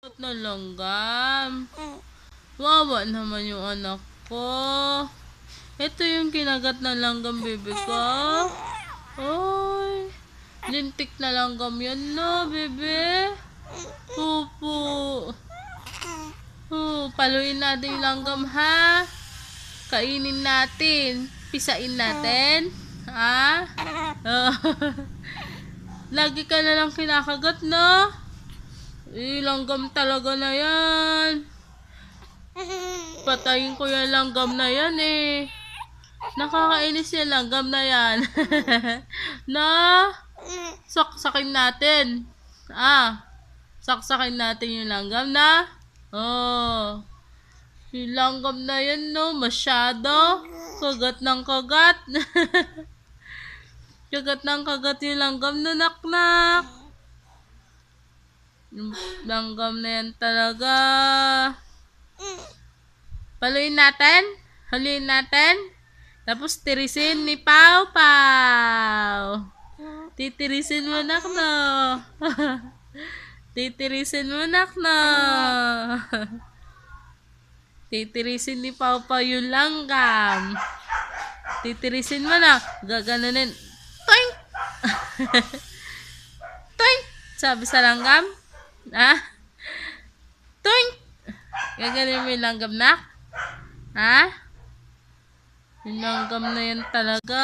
Ba't na langgam? Wawa naman yung anak ko. Ito yung kinagat na langgam, bebe ko. Oy, lintik na langgam yan, no, bebe? Pupo. Paluin natin yung langgam, ha? Kainin natin. Pisain natin. Ha? Lagi ka na lang kinakagat, no? Langgam talaga na yan. Patayin ko yung langgam na yan eh. Nakakainis yung langgam na yan. Na? Saksakin natin. Saksakin natin yung langgam na. Oh. Yung langgam na yan, no? Masyado. Kagat ng kagat. Kagat ng kagat yung langgam na, naknak. Yung langgam na yan talaga. Paluin natin. Haluin natin. Tapos tirisin ni Pau Pau. Titirisin mo, nakno. Titirisin mo, nakno. Titirisin ni Pau Pau yung langgam. Titirisin mo na. Gaganunin. Toink! Toink! Sabi sa langgam. Toink! Gaganunin mo yung langgam, nak? Yung langgam na yan talaga.